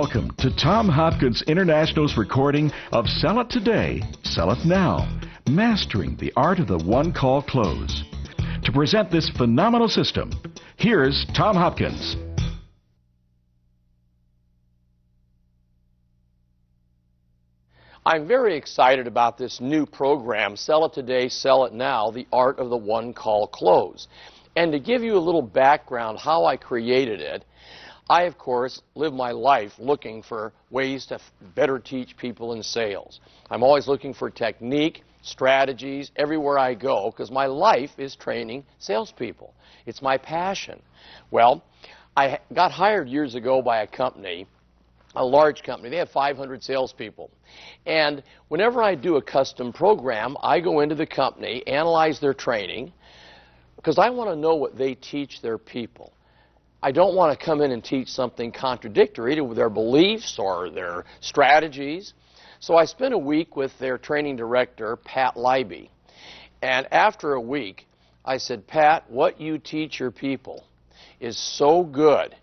Welcome to Tom Hopkins International's recording of Sell It Today, Sell It Now, Mastering the Art of the One-Call Close. To present this phenomenal system, here's Tom Hopkins. I'm very excited about this new program, Sell It Today, Sell It Now, the Art of the One-Call Close. And to give you a little background how I created it, I, of course, live my life looking for ways to better teach people in sales. I'm always looking for technique, strategies, everywhere I go, because my life is training salespeople. It's my passion. Well, I got hired years ago by a company, a large company. They have 500 salespeople. And whenever I do a custom program, I go into the company, analyze their training, because I want to know what they teach their people. I don't want to come in and teach something contradictory to their beliefs or their strategies. So I spent a week with their training director, Pat Leiby. And after a week, I said, Pat, what you teach your people is so good.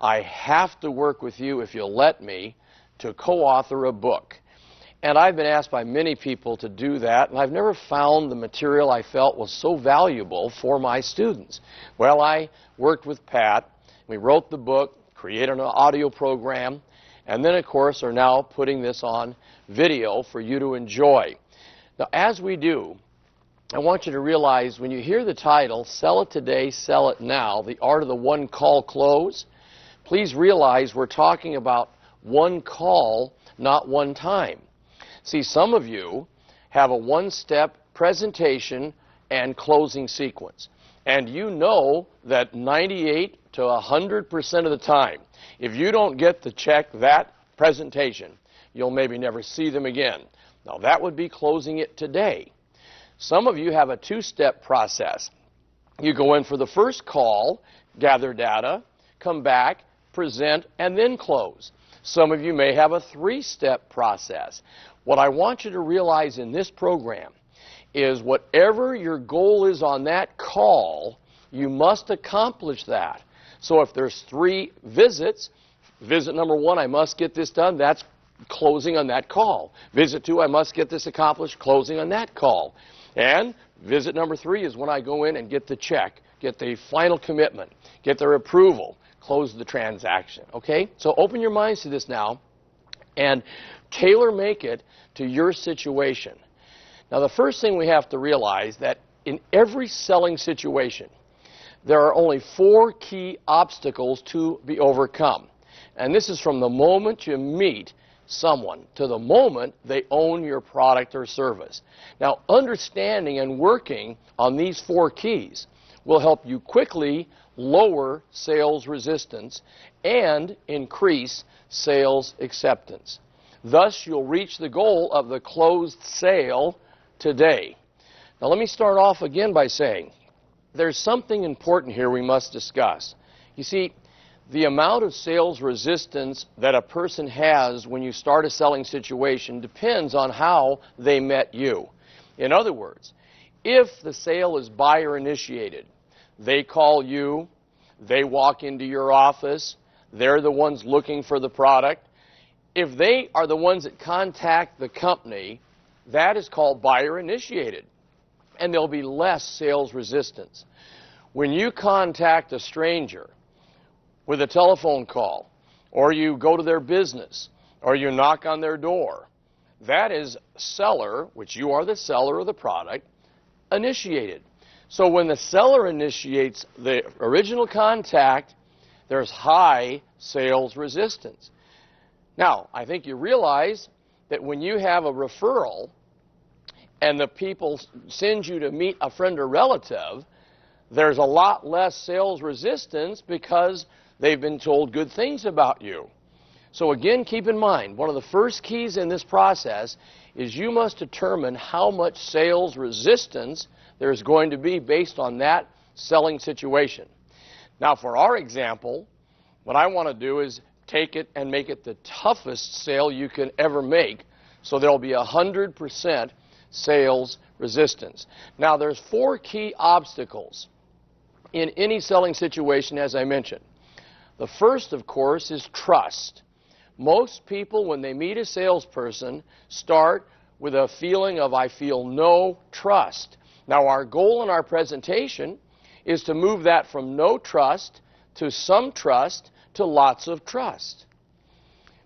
I have to work with you, if you'll let me, to co-author a book. And I've been asked by many people to do that, and I've never found the material I felt was so valuable for my students. Well, I worked with Pat. We wrote the book, created an audio program, and then, of course, are now putting this on video for you to enjoy. Now, as we do, I want you to realize when you hear the title, Sell It Today, Sell It Now, the Art of the One-Call Close, please realize we're talking about one call, not one time. See, some of you have a one-step presentation and closing sequence. And you know that 98 to 100% of the time, if you don't get to check that presentation, you'll maybe never see them again. Now, that would be closing it today. Some of you have a two-step process. You go in for the first call, gather data, come back, present, and then close. Some of you may have a three-step process. What I want you to realize in this program is whatever your goal is on that call, you must accomplish that. So if there's 3 visits, visit number 1, I must get this done, that's closing on that call. Visit 2, I must get this accomplished, closing on that call. And visit number 3 is when I go in and get the check, get the final commitment, get their approval, close the transaction. Okay? So open your minds to this now and tailor-make it to your situation. Now, the first thing we have to realize that in every selling situation, there are only 4 key obstacles to be overcome. And this is from the moment you meet someone to the moment they own your product or service. Now, understanding and working on these 4 keys will help you quickly lower sales resistance and increase sales acceptance. Thus, you'll reach the goal of the closed sale today. Now, let me start off again by saying there's something important here we must discuss. You see, the amount of sales resistance that a person has when you start a selling situation depends on how they met you. In other words, if the sale is buyer initiated, they call you, they walk into your office, they're the ones looking for the product. If they are the ones that contact the company, that is called buyer initiated, and there'll be less sales resistance. When you contact a stranger with a telephone call, or you go to their business, or you knock on their door, that is seller, which you are the seller of the product, initiated. So when the seller initiates the original contact, there's high sales resistance. Now, I think you realize that when you have a referral and the people send you to meet a friend or relative, there's a lot less sales resistance because they've been told good things about you. So again, keep in mind, one of the first keys in this process is you must determine how much sales resistance there's going to be based on that selling situation. Now, for our example, what I want to do is take it and make it the toughest sale you can ever make, so there'll be 100% sales resistance. Now, there's 4 key obstacles in any selling situation, as I mentioned. The first, of course, is trust. Most people, when they meet a salesperson, start with a feeling of, I feel no trust. Now, our goal in our presentation is to move that from no trust to some trust to lots of trust.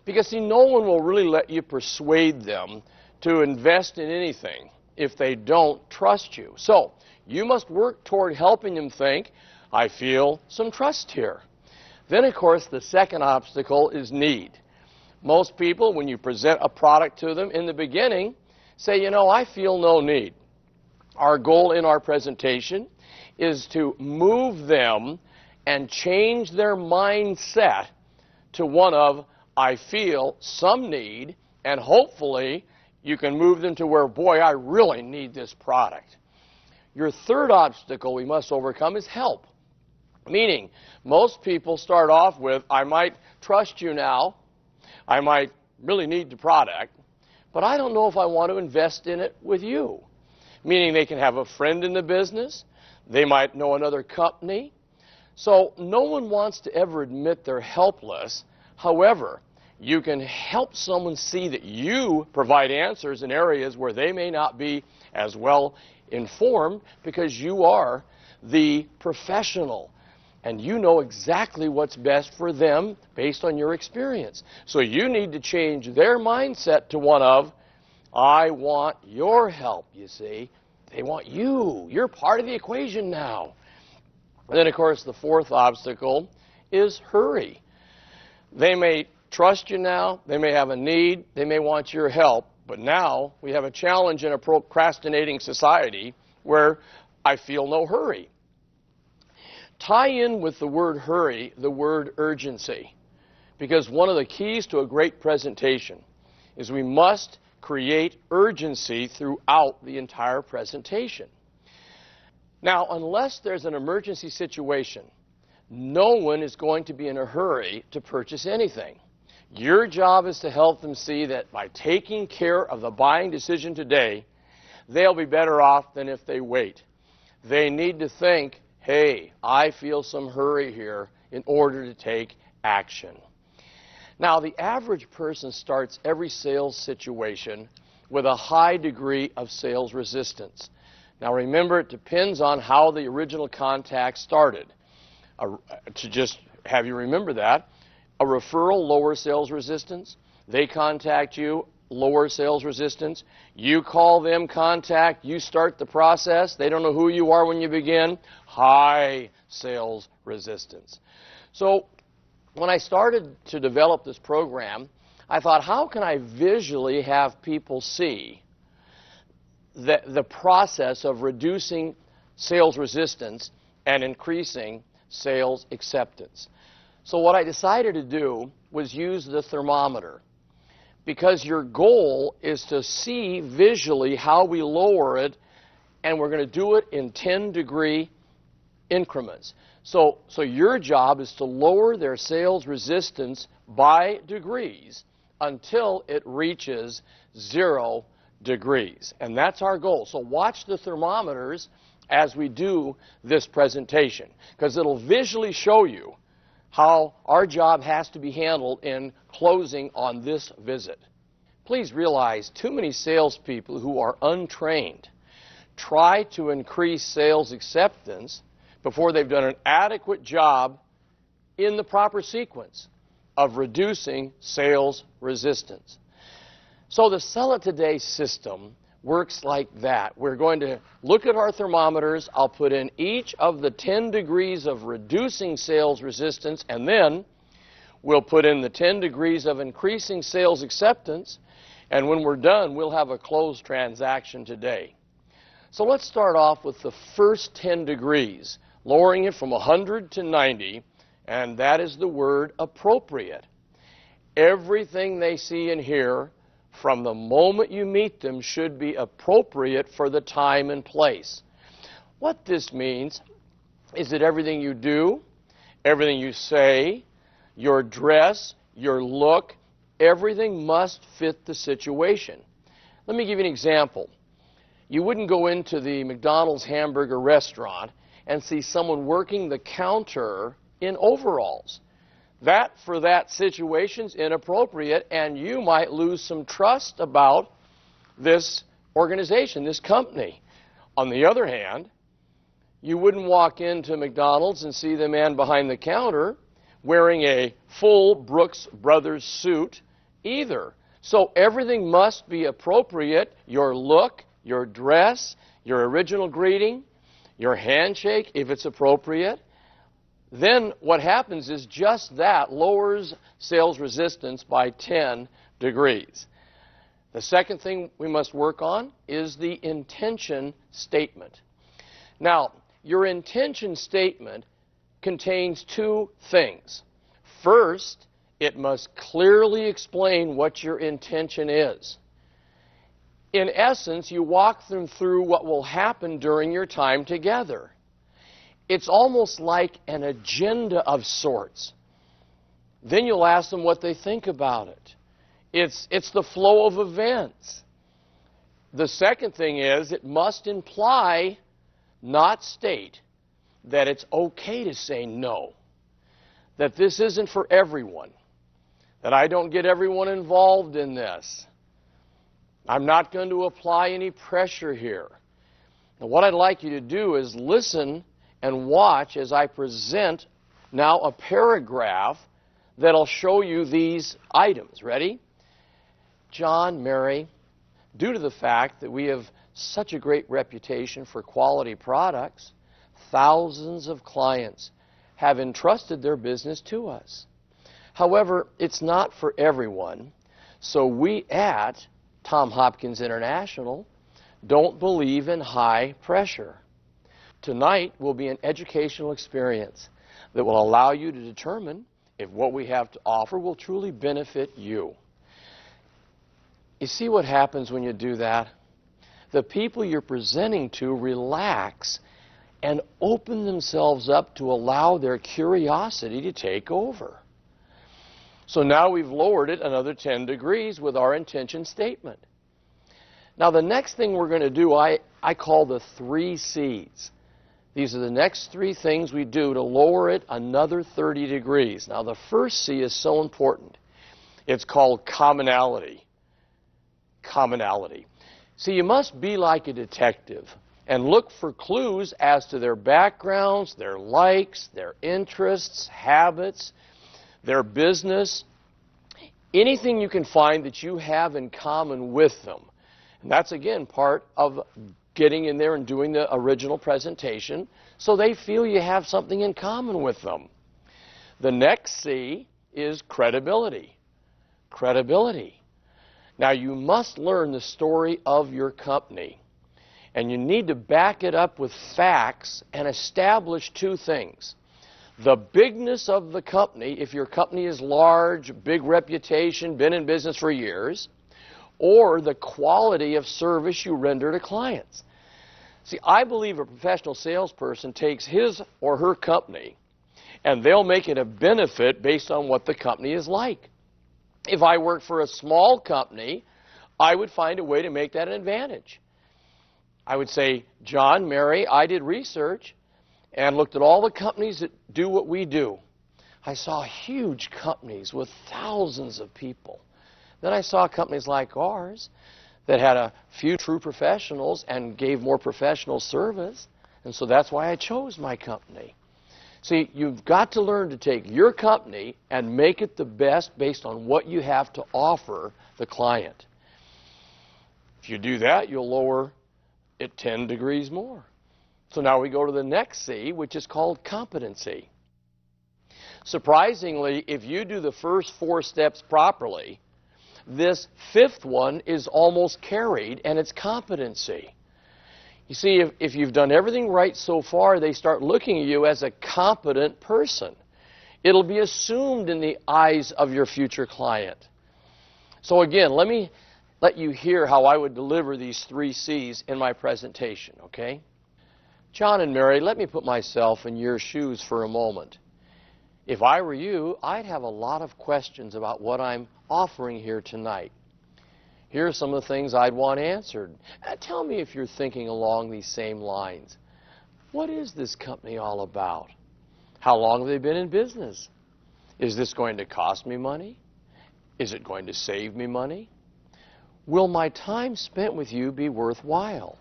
Because, see, no one will really let you persuade them to invest in anything if they don't trust you. So, you must work toward helping them think, I feel some trust here. Then, of course, the second obstacle is need. Most people, when you present a product to them in the beginning, say, you know, I feel no need. Our goal in our presentation is to move them and change their mindset to one of, I feel some need, and hopefully you can move them to where, boy, I really need this product. Your third obstacle we must overcome is help. Meaning, most people start off with, I might trust you now, I might really need the product, but I don't know if I want to invest in it with you. Meaning they can have a friend in the business, they might know another company. So no one wants to ever admit they're helpless. However, you can help someone see that you provide answers in areas where they may not be as well informed because you are the professional. And you know exactly what's best for them based on your experience. So you need to change their mindset to one of, I want your help, you see. They want you. You're part of the equation now. And then, of course, the fourth obstacle is hurry. They may trust you now. They may have a need. They may want your help. But now we have a challenge in a procrastinating society where I feel no hurry. Tie in with the word hurry the word urgency, because one of the keys to a great presentation is we must create urgency throughout the entire presentation. Now, unless there's an emergency situation, no one is going to be in a hurry to purchase anything. Your job is to help them see that by taking care of the buying decision today, they'll be better off than if they wait. They need to think, hey, I feel some hurry here in order to take action. Now, the average person starts every sales situation with a high degree of sales resistance. Now, remember, it depends on how the original contact started. To just have you remember that, a referral, lower sales resistance. They contact you, lower sales resistance. You call them, contact, you start the process. They don't know who you are when you begin. High sales resistance. So when I started to develop this program, I thought, how can I visually have people see the process of reducing sales resistance and increasing sales acceptance? So what I decided to do was use the thermometer, because your goal is to see visually how we lower it, and we're going to do it in 10-degree increments. So your job is to lower their sales resistance by degrees until it reaches 0 degrees. And that's our goal. So watch the thermometers as we do this presentation, because it'll visually show you how our job has to be handled in closing on this visit. Please realize too many salespeople who are untrained try to increase sales acceptance before they've done an adequate job in the proper sequence of reducing sales resistance. So the Sell It Today system works like that. We're going to look at our thermometers. I'll put in each of the 10 degrees of reducing sales resistance, and then we'll put in the 10 degrees of increasing sales acceptance, and when we're done, we'll have a closed transaction today. So let's start off with the first 10 degrees, lowering it from 100 to 90, and that is the word appropriate. Everything they see and hear from the moment you meet them should be appropriate for the time and place. What this means is that everything you do, everything you say, your dress, your look, everything must fit the situation. Let me give you an example. You wouldn't go into the McDonald's hamburger restaurant and see someone working the counter in overalls. That, for that situation's inappropriate, and you might lose some trust about this organization, this company. On the other hand, you wouldn't walk into McDonald's and see the man behind the counter wearing a full Brooks Brothers suit either. So everything must be appropriate. Your look, your dress, your original greeting, your handshake, if it's appropriate. Then what happens is just that lowers sales resistance by 10 degrees. The second thing we must work on is the intention statement. Now, your intention statement contains two things. First, it must clearly explain what your intention is. In essence, you walk them through what will happen during your time together. It's almost like an agenda of sorts. Then you'll ask them what they think about it. It's the flow of events. The second thing is it must imply, not state, that it's okay to say no, that this isn't for everyone, that I don't get everyone involved in this. I'm not going to apply any pressure here. Now, what I'd like you to do is listen and watch as I present now a paragraph that'll show you these items. Ready? John, Mary, due to the fact that we have such a great reputation for quality products, thousands of clients have entrusted their business to us. However, it's not for everyone, so we at Tom Hopkins International don't believe in high pressure. Tonight will be an educational experience that will allow you to determine if what we have to offer will truly benefit you. You see what happens when you do that? The people you're presenting to relax and open themselves up to allow their curiosity to take over. So now we've lowered it another 10 degrees with our intention statement. Now the next thing we're going to do, I call the 3 C's. These are the next 3 things we do to lower it another 30 degrees. Now the first C is so important. It's called commonality. Commonality. See, you must be like a detective and look for clues as to their backgrounds, their likes, their interests, habits, their business, anything you can find that you have in common with them. And that's, again, part of getting in there and doing the original presentation so they feel you have something in common with them. The next C is credibility. Credibility. Now, you must learn the story of your company, and you need to back it up with facts and establish 2 things. The bigness of the company, if your company is large, big reputation, been in business for years, or the quality of service you render to clients. See, I believe a professional salesperson takes his or her company and they'll make it a benefit based on what the company is like. If I worked for a small company, I would find a way to make that an advantage. I would say, John, Mary, I did research and looked at all the companies that do what we do. I saw huge companies with thousands of people. Then I saw companies like ours that had a few true professionals and gave more professional service, and so that's why I chose my company. See, you've got to learn to take your company and make it the best based on what you have to offer the client. If you do that, you'll lower it 10 degrees more. So now we go to the next C, which is called competency. Surprisingly, if you do the first 4 steps properly, this 5th one is almost carried, and it's competency. You see, if you've done everything right so far, they start looking at you as a competent person. It'll be assumed in the eyes of your future client. So again, let me let you hear how I would deliver these 3 C's in my presentation, okay? John and Mary, let me put myself in your shoes for a moment. If I were you, I'd have a lot of questions about what I'm offering here tonight. Here are some of the things I'd want answered. Tell me if you're thinking along these same lines. What is this company all about? How long have they been in business? Is this going to cost me money? Is it going to save me money? Will my time spent with you be worthwhile?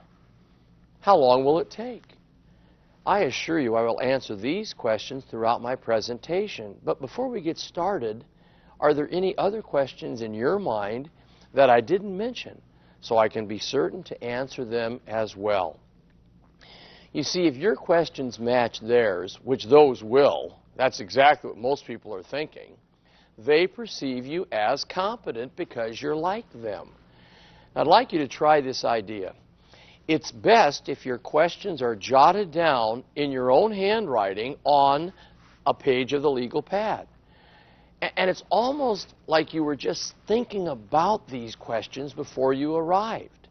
How long will it take? I assure you I will answer these questions throughout my presentation. But before we get started, are there any other questions in your mind that I didn't mention so I can be certain to answer them as well? You see, if your questions match theirs, which those will, that's exactly what most people are thinking, they perceive you as competent because you're like them. I'd like you to try this idea. It's best if your questions are jotted down in your own handwriting on a page of the legal pad. And it's almost like you were just thinking about these questions before you arrived.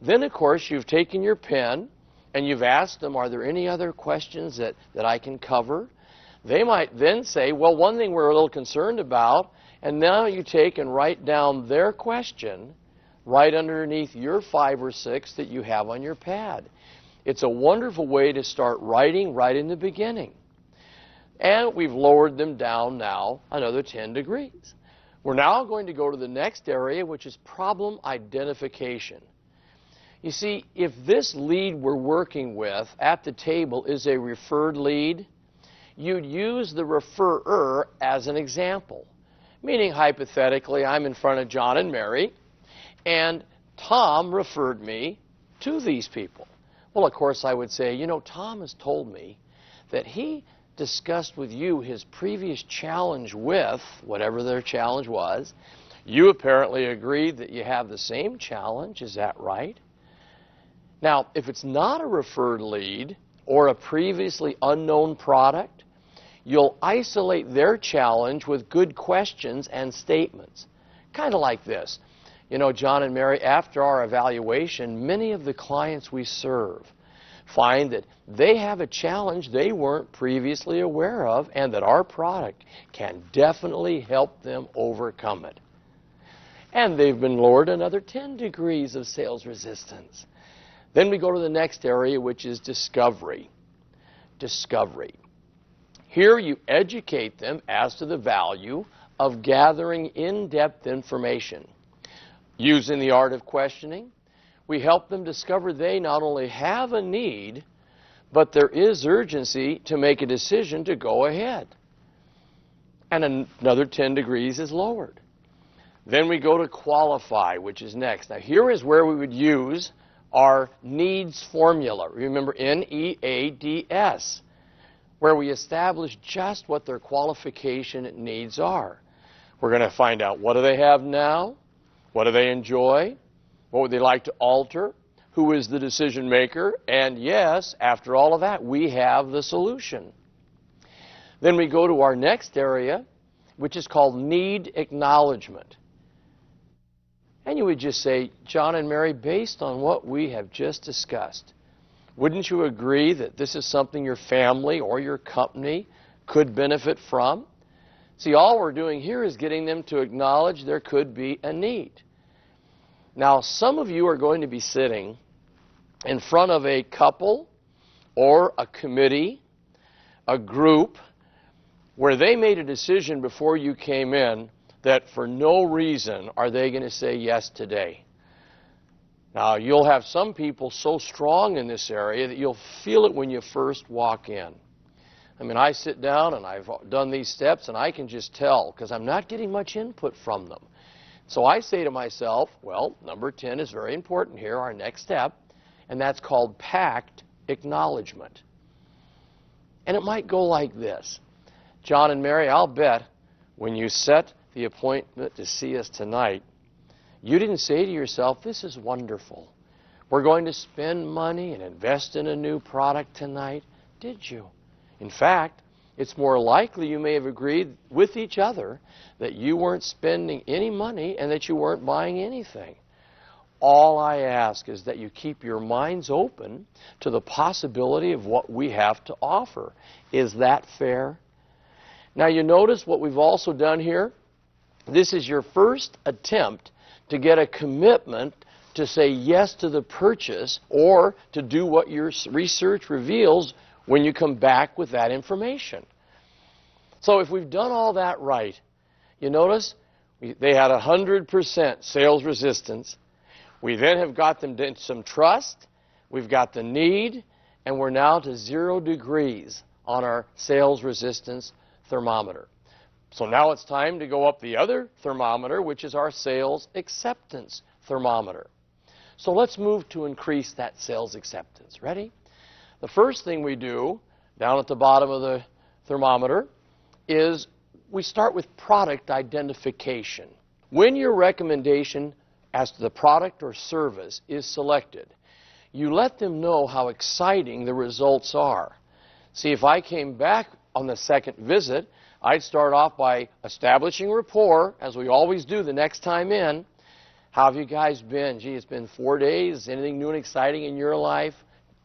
Then, of course, you've taken your pen and you've asked them, are there any other questions that I can cover? They might then say, well, one thing we're a little concerned about, and now you take and write down their question right underneath your 5 or 6 that you have on your pad. It's a wonderful way to start writing right in the beginning. And we've lowered them down now another 10 degrees. We're now going to go to the next area, which is problem identification. You see, if this lead we're working with at the table is a referred lead, you'd use the referrer as an example. Meaning, hypothetically, I'm in front of John and Mary, and Tom referred me to these people. Well, of course, I would say, you know, Tom has told me that he discussed with you his previous challenge with, whatever their challenge was. You apparently agreed that you have the same challenge. Is that right? Now, if it's not a referred lead or a previously unknown product, you'll isolate their challenge with good questions and statements. Kind of like this. You know, John and Mary, after our evaluation, many of the clients we serve find that they have a challenge they weren't previously aware of and that our product can definitely help them overcome it. And they've been lowered another 10 degrees of sales resistance. Then we go to the next area, which is discovery. Discovery. Here you educate them as to the value of gathering in-depth information. Using the art of questioning, we help them discover they not only have a need, but there is urgency to make a decision to go ahead. And another 10 degrees is lowered. Then we go to qualify, which is next. Now here is where we would use our needs formula. Remember, NEADS, where we establish just what their qualification needs are. We're going to find out, what do they have now? What do they enjoy? What would they like to alter? Who is the decision maker? And yes, after all of that, we have the solution. Then we go to our next area, which is called need acknowledgement. And you would just say, John and Mary, based on what we have just discussed, wouldn't you agree that this is something your family or your company could benefit from? See, all we're doing here is getting them to acknowledge there could be a need. Now, some of you are going to be sitting in front of a couple or a committee, a group, where they made a decision before you came in that for no reason are they going to say yes today. Now, you'll have some people so strong in this area that you'll feel it when you first walk in. I mean, I sit down and I've done these steps and I can just tell because I'm not getting much input from them. So I say to myself, well, number 10 is very important here, our next step, and that's called pact acknowledgement. And it might go like this. John and Mary, I'll bet when you set the appointment to see us tonight, you didn't say to yourself, this is wonderful. We're going to spend money and invest in a new product tonight, did you? In fact, it's more likely you may have agreed with each other that you weren't spending any money and that you weren't buying anything. All I ask is that you keep your minds open to the possibility of what we have to offer. Is that fair? Now, you notice what we've also done here? This is your first attempt to get a commitment to say yes to the purchase or to do what your research reveals when you come back with that information. So if we've done all that right, you notice they had 100% sales resistance. We then have got them to some trust. We've got the need, and we're now to 0 degrees on our sales resistance thermometer. So now it's time to go up the other thermometer, which is our sales acceptance thermometer. So let's move to increase that sales acceptance. Ready? The first thing we do down at the bottom of the thermometer is we start with product identification. When your recommendation as to the product or service is selected, you let them know how exciting the results are. See, if I came back on the second visit, I'd start off by establishing rapport, as we always do the next time in. How have you guys been? Gee, it's been 4 days. Anything new and exciting in your life?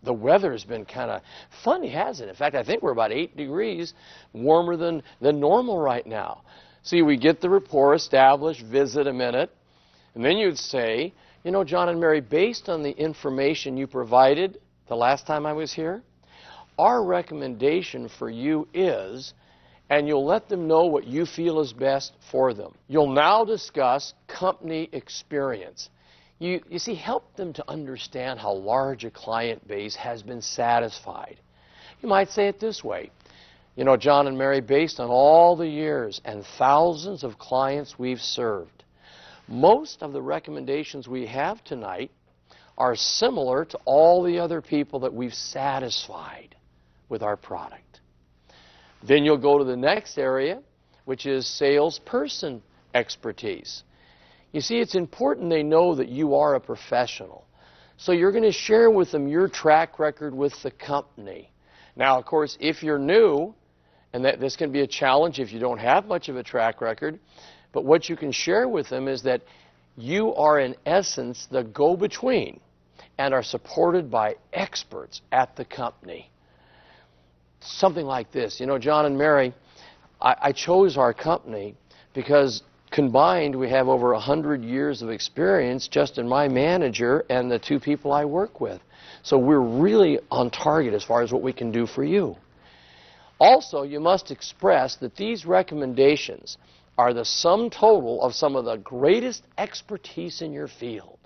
The weather's been kind of funny, hasn't it? In fact, I think we're about 8 degrees warmer than normal right now. See, we get the rapport established, visit a minute, and then you'd say, you know, John and Mary, based on the information you provided the last time I was here, our recommendation for you is, and you'll let them know what you feel is best for them. You'll now discuss company experience. You see, help them to understand how large a client base has been satisfied. You might say it this way. You know, John and Mary, based on all the years and thousands of clients we've served, most of the recommendations we have tonight are similar to all the other people that we've satisfied with our product. Then you'll go to the next area, which is salesperson expertise. You see, it's important they know that you are a professional. So you're going to share with them your track record with the company. Now, of course, if you're new, and this can be a challenge if you don't have much of a track record, but what you can share with them is that you are, in essence, the go-between and are supported by experts at the company. Something like this. You know, John and Mary, I chose our company because combined we have over 100 years of experience just in my manager and the 2 people I work with. So we're really on target as far as what we can do for you. Also, you must express that these recommendations are the sum total of some of the greatest expertise in your field.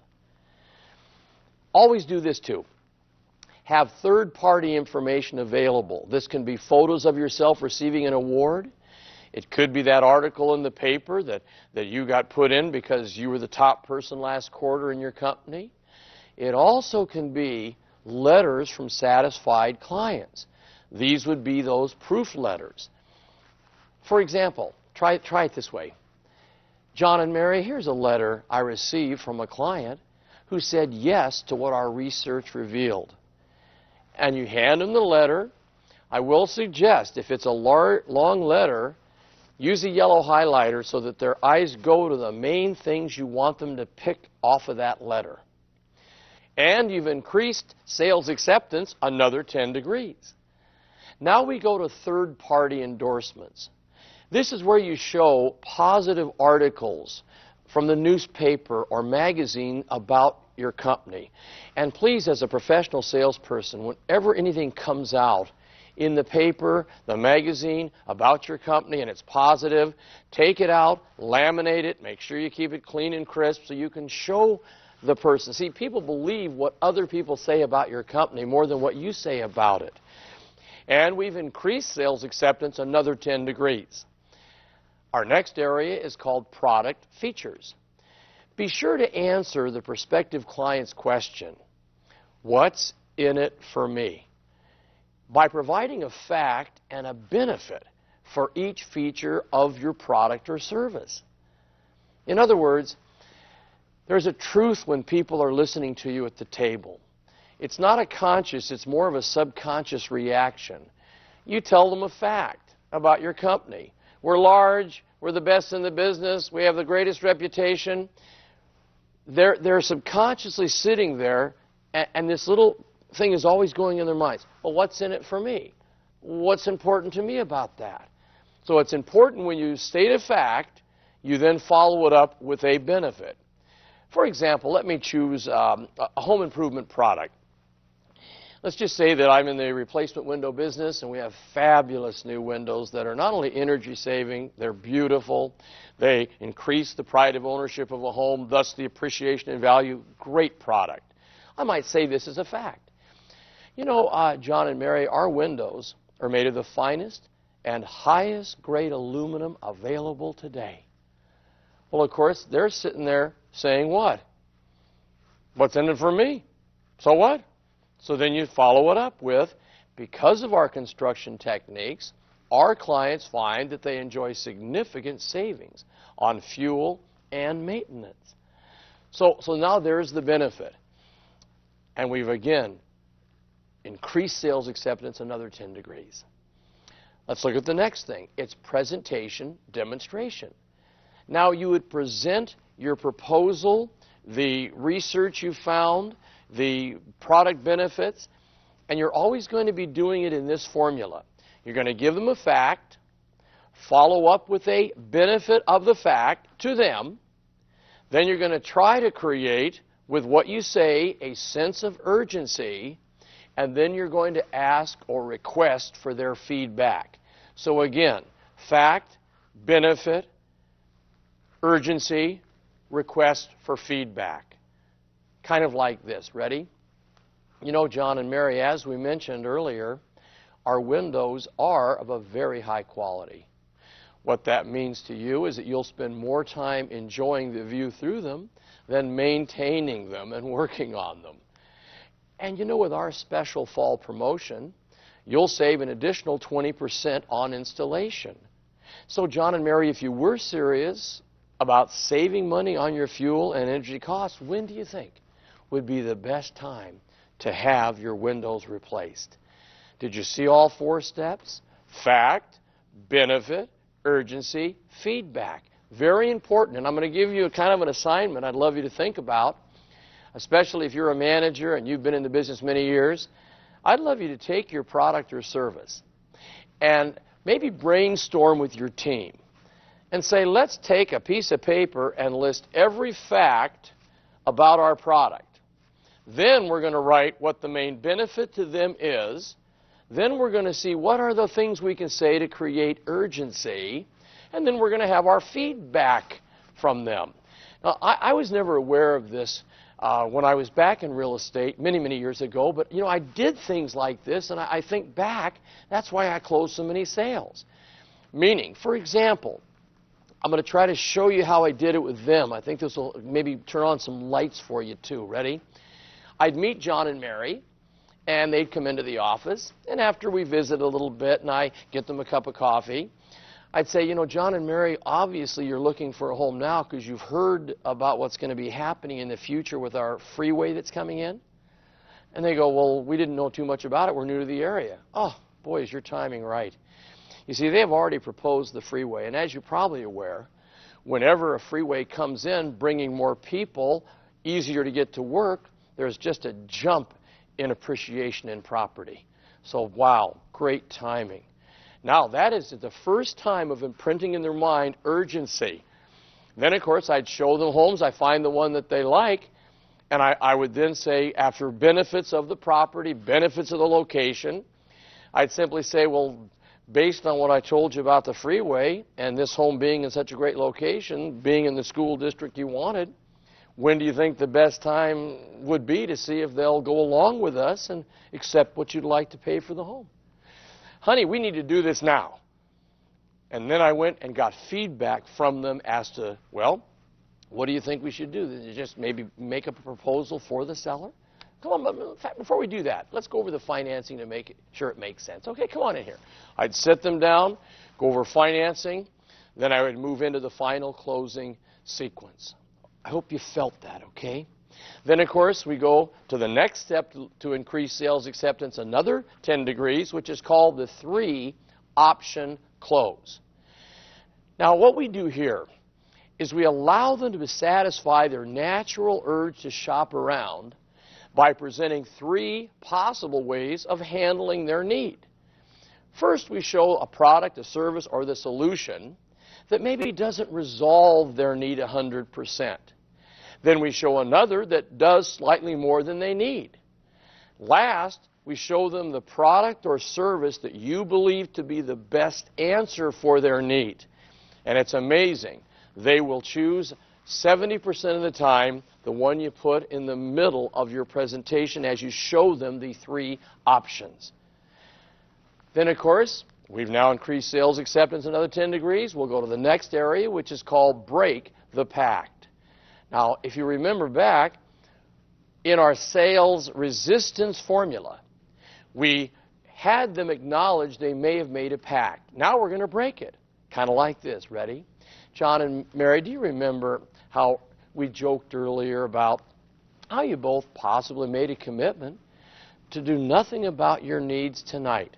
Always do this too. Have third-party information available. This can be photos of yourself receiving an award. It could be that article in the paper that you got put in because you were the top person last quarter in your company. It also can be letters from satisfied clients. These would be those proof letters. For example, try it this way. John and Mary, here's a letter I received from a client who said yes to what our research revealed. And you hand them the letter. I will suggest, if it's a long letter, use a yellow highlighter so that their eyes go to the main things you want them to pick off of that letter. And you've increased sales acceptance another 10 degrees. Now we go to third-party endorsements. This is where you show positive articles from the newspaper or magazine about your company. And please, as a professional salesperson, whenever anything comes out in the paper, the magazine, about your company and it's positive, take it out, laminate it, make sure you keep it clean and crisp so you can show the person. See, people believe what other people say about your company more than what you say about it. And we've increased sales acceptance another 10 degrees. Our next area is called product features. Be sure to answer the prospective client's question, what's in it for me? By providing a fact and a benefit for each feature of your product or service. In other words, there's a truth when people are listening to you at the table. It's not a conscious, it's more of a subconscious reaction. You tell them a fact about your company. We're large, we're the best in the business, we have the greatest reputation. They're subconsciously sitting there, and this little thing is always going in their minds. Well, what's in it for me? What's important to me about that? So it's important when you state a fact, you then follow it up with a benefit. For example, let me choose a home improvement product. Let's just say that I'm in the replacement window business and we have fabulous new windows that are not only energy saving, they're beautiful, they increase the pride of ownership of a home, thus the appreciation and value. Great product. I might say this as a fact. You know, John and Mary, our windows are made of the finest and highest grade aluminum available today. Well, of course, they're sitting there saying what? What's in it for me? So what? So then you follow it up with, because of our construction techniques, our clients find that they enjoy significant savings on fuel and maintenance. So now there's the benefit. And we've again increased sales acceptance another 10 degrees. Let's look at the next thing. It's presentation demonstration. Now you would present your proposal, the research you found, the product benefits, and you're always going to be doing it in this formula. You're going to give them a fact, follow up with a benefit of the fact to them, then you're going to try to create, with what you say, a sense of urgency, and then you're going to ask or request for their feedback. So again, fact, benefit, urgency, request for feedback. Kind of like this. Ready? You know, John and Mary, as we mentioned earlier, our windows are of a very high quality. What that means to you is that you'll spend more time enjoying the view through them than maintaining them and working on them. And you know, with our special fall promotion, you'll save an additional 20% on installation. So, John and Mary, if you were serious about saving money on your fuel and energy costs, when do you think would be the best time to have your windows replaced? Did you see all 4 steps? Fact, benefit, urgency, feedback. Very important. And I'm going to give you a kind of an assignment I'd love you to think about, especially if you're a manager and you've been in the business many years. I'd love you to take your product or service and maybe brainstorm with your team and say, let's take a piece of paper and list every fact about our product. Then we're going to write what the main benefit to them is. Then we're going to see what are the things we can say to create urgency. And then we're going to have our feedback from them. Now, I was never aware of this when I was back in real estate many, many years ago. But, you know, I did things like this, and I think back, that's why I closed so many sales. Meaning, for example, I'm going to try to show you how I did it with them. I think this will maybe turn on some lights for you, too. Ready? I'd meet John and Mary, and they'd come into the office. And after we visit a little bit and I get them a cup of coffee, I'd say, you know, John and Mary, obviously you're looking for a home now because you've heard about what's going to be happening in the future with our freeway that's coming in. And they go, well, we didn't know too much about it. We're new to the area. Oh, boy, is your timing right. You see, they have already proposed the freeway. And as you're probably aware, whenever a freeway comes in, bringing more people, easier to get to work, there's just a jump in appreciation in property. So, wow, great timing. Now, that is the first time of imprinting in their mind urgency. Then, of course, I'd show them homes. I find the one that they like. And I would then say, after benefits of the property, benefits of the location, I'd simply say, well, based on what I told you about the freeway and this home being in such a great location, being in the school district you wanted, when do you think the best time would be to see if they'll go along with us and accept what you'd like to pay for the home? Honey, we need to do this now. And then I went and got feedback from them as to, well, what do you think we should do? Just maybe make up a proposal for the seller? Come on, in fact, before we do that, let's go over the financing to make sure it makes sense. Okay, come on in here. I'd sit them down, go over financing, then I would move into the final closing sequence. I hope you felt that, okay? Then, of course, we go to the next step to increase sales acceptance, another 10 degrees, which is called the 3-option close. Now, what we do here is we allow them to satisfy their natural urge to shop around by presenting 3 possible ways of handling their need. First, we show a product, a service, or the solution that maybe doesn't resolve their need 100%. Then we show another that does slightly more than they need. Last, we show them the product or service that you believe to be the best answer for their need. And it's amazing. They will choose 70% of the time the one you put in the middle of your presentation as you show them the three options. Then, of course, we've now increased sales acceptance another 10 degrees. We'll go to the next area, which is called break the pact. Now, if you remember back, in our sales resistance formula, we had them acknowledge they may have made a pact. Now we're going to break it, kind of like this. Ready? John and Mary, do you remember how we joked earlier about how you both possibly made a commitment to do nothing about your needs tonight?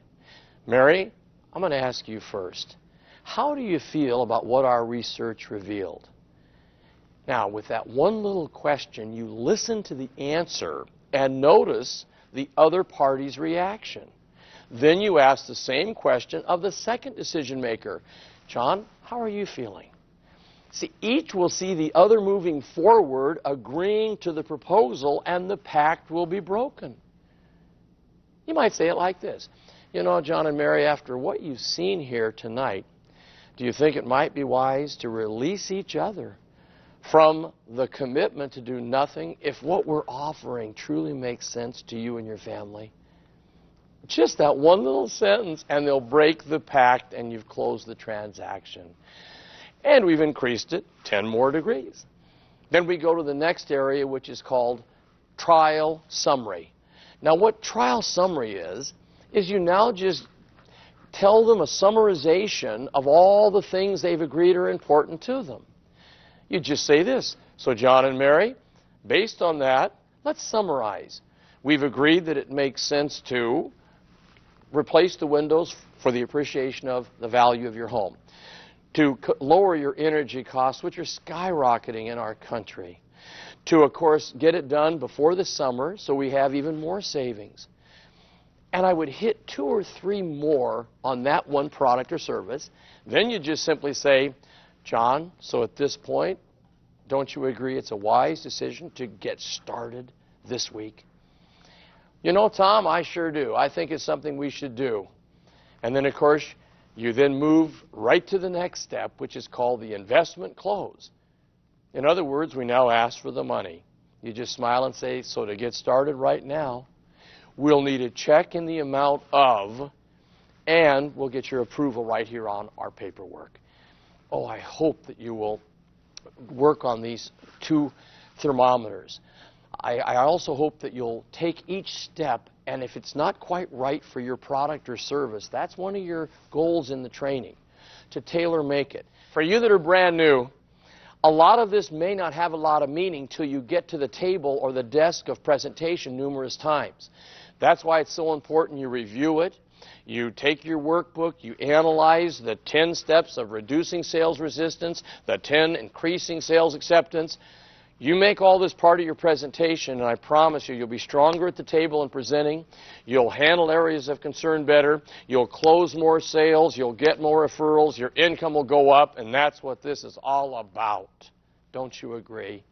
Mary, I'm going to ask you first. How do you feel about what our research revealed? Now, with that one little question, you listen to the answer and notice the other party's reaction. Then you ask the same question of the second decision maker. John, how are you feeling? See, each will see the other moving forward, agreeing to the proposal, and the pact will be broken. You might say it like this. You know, John and Mary, after what you've seen here tonight, do you think it might be wise to release each other from the commitment to do nothing if what we're offering truly makes sense to you and your family? Just that one little sentence, and they'll break the pact, and you've closed the transaction. And we've increased it 10 more degrees. Then we go to the next area, which is called trial summary. Now, what trial summary is you now just tell them a summarization of all the things they've agreed are important to them. You just say this. So, John and Mary, based on that, let's summarize. We've agreed that it makes sense to replace the windows for the appreciation of the value of your home, to lower your energy costs, which are skyrocketing in our country, to, of course, get it done before the summer so we have even more savings. And I would hit 2 or 3 more on that one product or service. Then you just simply say, John, so at this point, don't you agree it's a wise decision to get started this week? You know, Tom, I sure do. I think it's something we should do. And then, of course, you then move right to the next step, which is called the investment close. In other words, we now ask for the money. You just smile and say, so to get started right now, we'll need a check in the amount of, and we'll get your approval right here on our paperwork. Oh, I hope that you will work on these 2 thermometers. I also hope that you'll take each step, and if it's not quite right for your product or service, that's one of your goals in the training, to tailor make it. For you that are brand new, a lot of this may not have a lot of meaning till you get to the table or the desk of presentation numerous times. That's why it's so important you review it. You take your workbook, you analyze the 10 steps of reducing sales resistance, the 10 increasing sales acceptance. You make all this part of your presentation, and I promise you, you'll be stronger at the table in presenting. You'll handle areas of concern better. You'll close more sales. You'll get more referrals. Your income will go up, and that's what this is all about. Don't you agree?